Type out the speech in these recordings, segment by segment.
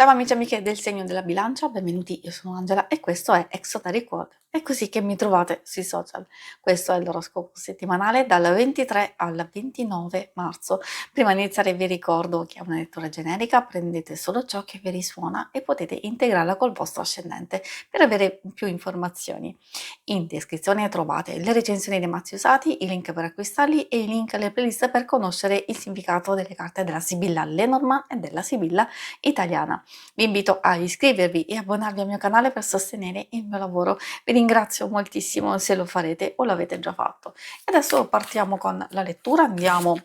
Ciao amici e amiche del segno della bilancia, benvenuti, io sono Angela e questo è Exoteric World. È così che mi trovate sui social. Questo è l'oroscopo settimanale dal 23 al 29 marzo. Prima di iniziare vi ricordo che è una lettura generica, prendete solo ciò che vi risuona e potete integrarla col vostro ascendente per avere più informazioni. In descrizione trovate le recensioni dei mazzi usati, i link per acquistarli e i link alle playlist per conoscere il significato delle carte della Sibilla Lenormand e della Sibilla italiana. Vi invito a iscrivervi e abbonarvi al mio canale per sostenere il mio lavoro. Vi ringrazio moltissimo se lo farete o l'avete già fatto. E adesso partiamo con la lettura, andiamo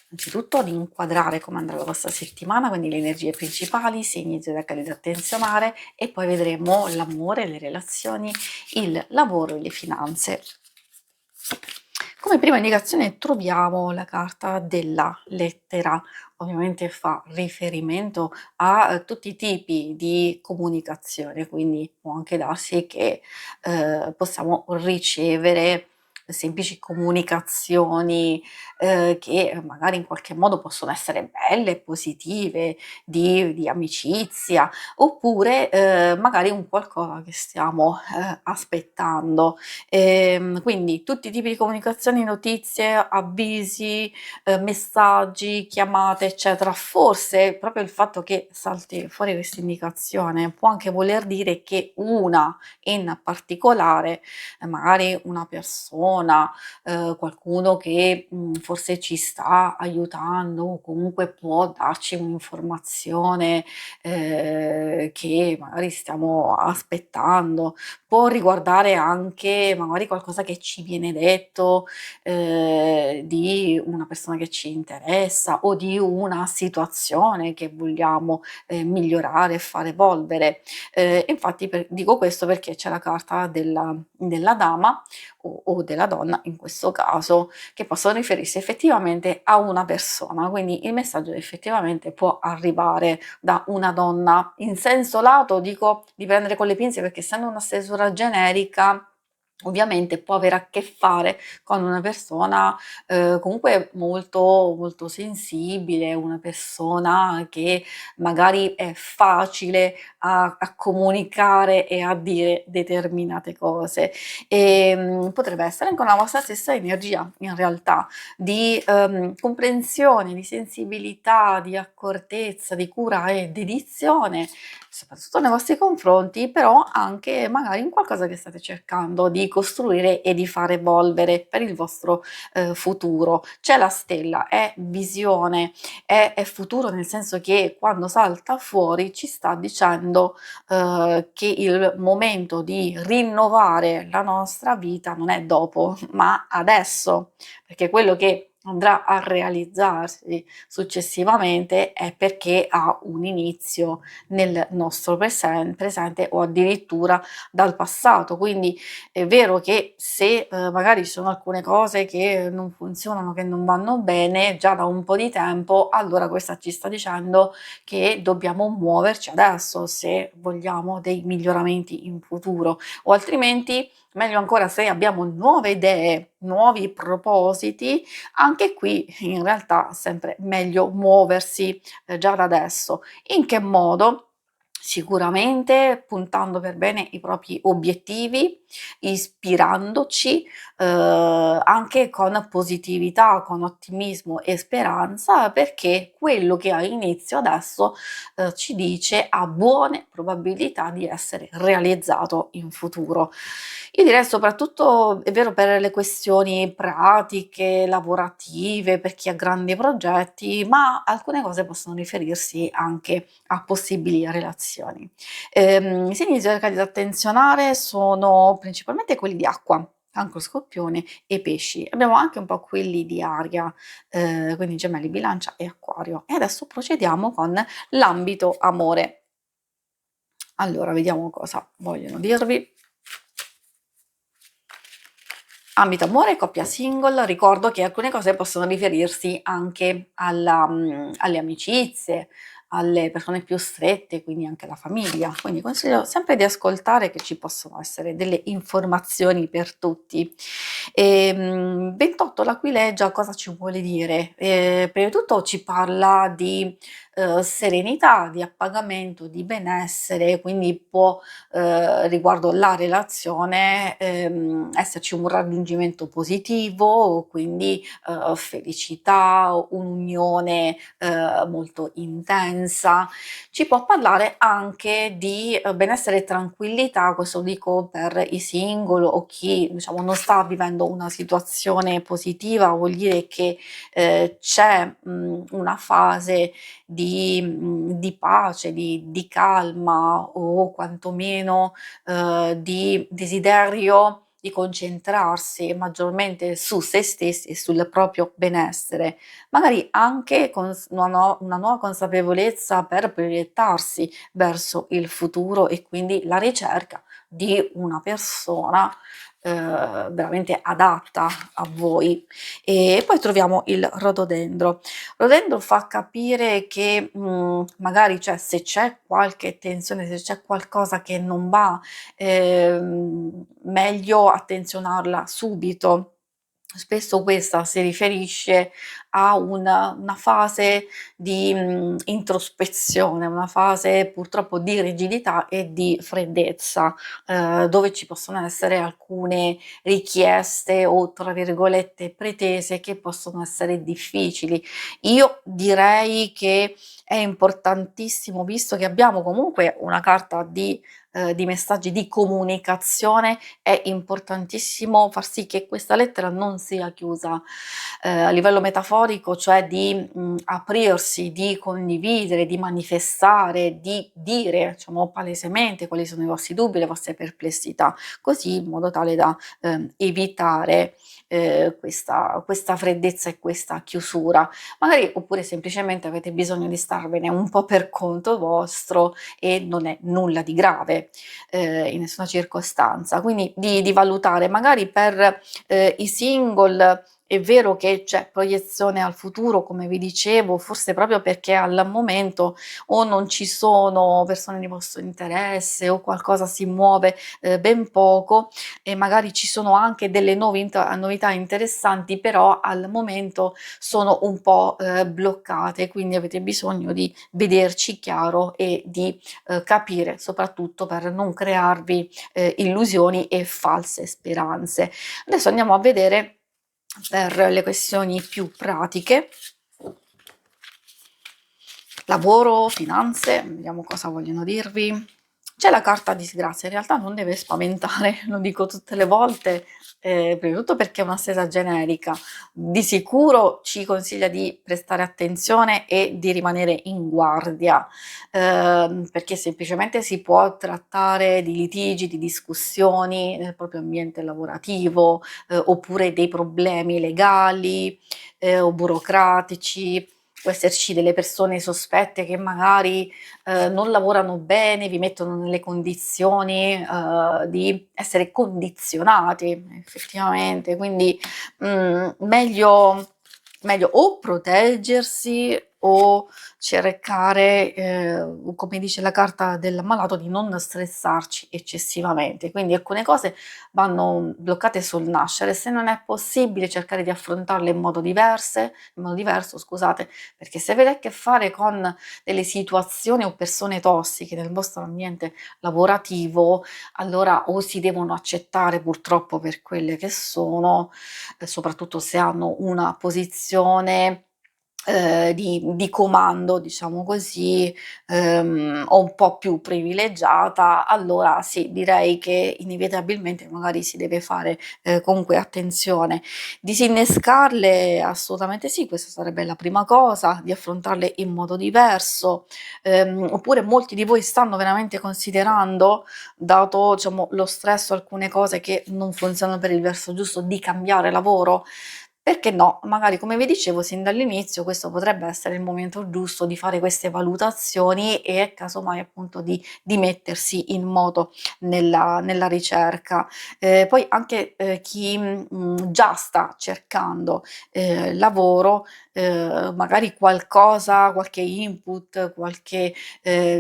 innanzitutto ad inquadrare come andrà la vostra settimana, quindi le energie principali, segni zodiacali da attenzionare e poi vedremo l'amore, le relazioni, il lavoro e le finanze. Come prima indicazione troviamo la carta della lettera, ovviamente fa riferimento a tutti i tipi di comunicazione, quindi può anche darsi che possiamo ricevere semplici comunicazioni che magari in qualche modo possono essere belle, positive, di amicizia, oppure magari un qualcosa che stiamo aspettando. Quindi tutti i tipi di comunicazioni, notizie, avvisi, messaggi, chiamate, eccetera. Forse proprio il fatto che salti fuori questa indicazione può anche voler dire che una in particolare, magari una persona, qualcuno che forse ci sta aiutando o comunque può darci un'informazione che magari stiamo aspettando, può riguardare anche magari qualcosa che ci viene detto di una persona che ci interessa o di una situazione che vogliamo migliorare e far evolvere. Infatti dico questo perché c'è la carta della dama o della donna in questo caso, che possono riferirsi effettivamente a una persona, quindi il messaggio effettivamente può arrivare da una donna. In senso lato dico di prendere con le pinze perché essendo una stesura generica ovviamente può avere a che fare con una persona comunque molto, molto sensibile, una persona che magari è facile a comunicare e a dire determinate cose. Potrebbe essere anche una vostra stessa energia in realtà di comprensione, di sensibilità, di accortezza, di cura e dedizione, soprattutto nei vostri confronti, però anche magari in qualcosa che state cercando di costruire e di far evolvere per il vostro futuro. C'è la stella, è visione, è futuro, nel senso che quando salta fuori ci sta dicendo che il momento di rinnovare la nostra vita non è dopo, ma adesso, perché quello che andrà a realizzarsi successivamente è perché ha un inizio nel nostro presente o addirittura dal passato. Quindi è vero che se magari ci sono alcune cose che non funzionano, che non vanno bene già da un po' di tempo, allora questa ci sta dicendo che dobbiamo muoverci adesso se vogliamo dei miglioramenti in futuro, o altrimenti meglio ancora se abbiamo nuove idee, nuovi propositi, anche qui in realtà sempre meglio muoversi già da adesso. In che modo? Sicuramente puntando per bene i propri obiettivi, ispirandoci anche con positività, con ottimismo e speranza, perché quello che ha inizio adesso ci dice ha buone probabilità di essere realizzato in futuro. Io direi soprattutto, è vero, per le questioni pratiche, lavorative, per chi ha grandi progetti, ma alcune cose possono riferirsi anche a possibili relazioni. I segni zodiacali da attenzionare sono principalmente quelli di acqua, Cancro, Scorpione e Pesci. Abbiamo anche un po' quelli di aria, quindi Gemelli, Bilancia e Acquario. E adesso procediamo con l'ambito amore. Allora, vediamo cosa vogliono dirvi. Ambito amore, coppia single, ricordo che alcune cose possono riferirsi anche alle amicizie, alle persone più strette, quindi anche alla famiglia. Quindi consiglio sempre di ascoltare che ci possono essere delle informazioni per tutti. 28 l'aquileggia cosa ci vuole dire? Prima di tutto ci parla di serenità, di appagamento, di benessere, quindi può riguardo la relazione esserci un raggiungimento positivo, quindi felicità, un'unione molto intensa. Ci può parlare anche di benessere e tranquillità, questo dico per i single o chi diciamo non sta vivendo una situazione positiva, vuol dire che c'è una fase di pace, di calma o quantomeno di desiderio di concentrarsi maggiormente su se stessi e sul proprio benessere, magari anche con una nuova consapevolezza per proiettarsi verso il futuro e quindi la ricerca di una persona veramente adatta a voi. E poi troviamo il rododendro. Rodendro fa capire che magari cioè, se c'è qualche tensione, se c'è qualcosa che non va, meglio attenzionarla subito. Spesso questa si riferisce a una fase di introspezione, una fase purtroppo di rigidità e di freddezza, dove ci possono essere alcune richieste o tra virgolette pretese che possono essere difficili. Io direi che è importantissimo, visto che abbiamo comunque una carta di messaggi di comunicazione, è importantissimo far sì che questa lettera non sia chiusa a livello metaforico, cioè di aprirsi, di condividere, di manifestare, di dire, diciamo, palesemente quali sono i vostri dubbi, le vostre perplessità, così in modo tale da evitare questa freddezza e questa chiusura. Magari oppure semplicemente avete bisogno di starvene un po' per conto vostro e non è nulla di grave in nessuna circostanza. Quindi di valutare magari per i single è vero che c'è proiezione al futuro, come vi dicevo, forse proprio perché al momento o non ci sono persone di vostro interesse o qualcosa si muove ben poco e magari ci sono anche delle novità interessanti, però al momento sono un po' bloccate, quindi avete bisogno di vederci chiaro e di capire, soprattutto per non crearvi illusioni e false speranze. Adesso andiamo a vedere per le questioni più pratiche, lavoro, finanze, vediamo cosa vogliono dirvi. C'è la carta disgrazia, in realtà non deve spaventare, lo dico tutte le volte, prima di tutto perché è una stesa generica. Di sicuro ci consiglia di prestare attenzione e di rimanere in guardia, perché semplicemente si può trattare di litigi, di discussioni nel proprio ambiente lavorativo, oppure dei problemi legali o burocratici. Può esserci delle persone sospette che magari non lavorano bene, vi mettono nelle condizioni di essere condizionati effettivamente, quindi meglio o proteggersi o cercare, come dice la carta dell'ammalato, di non stressarci eccessivamente. Quindi alcune cose vanno bloccate sul nascere, se non è possibile cercare di affrontarle in modo diverso, scusate, perché se avete a che fare con delle situazioni o persone tossiche nel vostro ambiente lavorativo, allora o si devono accettare purtroppo per quelle che sono, soprattutto se hanno una posizione di comando, diciamo così, o un po' più privilegiata, allora sì, direi che inevitabilmente magari si deve fare comunque attenzione. Disinnescarle assolutamente sì, questa sarebbe la prima cosa, di affrontarle in modo diverso, oppure molti di voi stanno veramente considerando, dato diciamo lo stress o alcune cose che non funzionano per il verso giusto, di cambiare lavoro? perché no, magari come vi dicevo sin dall'inizio questo potrebbe essere il momento giusto di fare queste valutazioni e casomai appunto di mettersi in moto nella ricerca. Poi anche, chi, già sta cercando, lavoro, magari qualcosa, qualche input, qualche,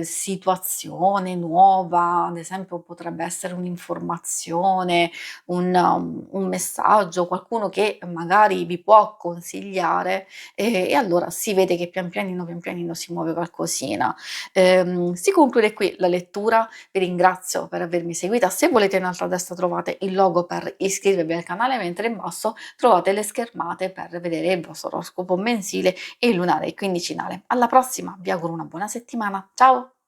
situazione nuova, ad esempio potrebbe essere un'informazione, un messaggio, qualcuno che magari vi può consigliare, e allora si vede che pian pianino si muove qualcosina. Si conclude qui la lettura, vi ringrazio per avermi seguita. Se volete in alto a destra trovate il logo per iscrivervi al canale, mentre in basso trovate le schermate per vedere il vostro oroscopo mensile e lunare e quindicinale. Alla prossima, vi auguro una buona settimana. Ciao!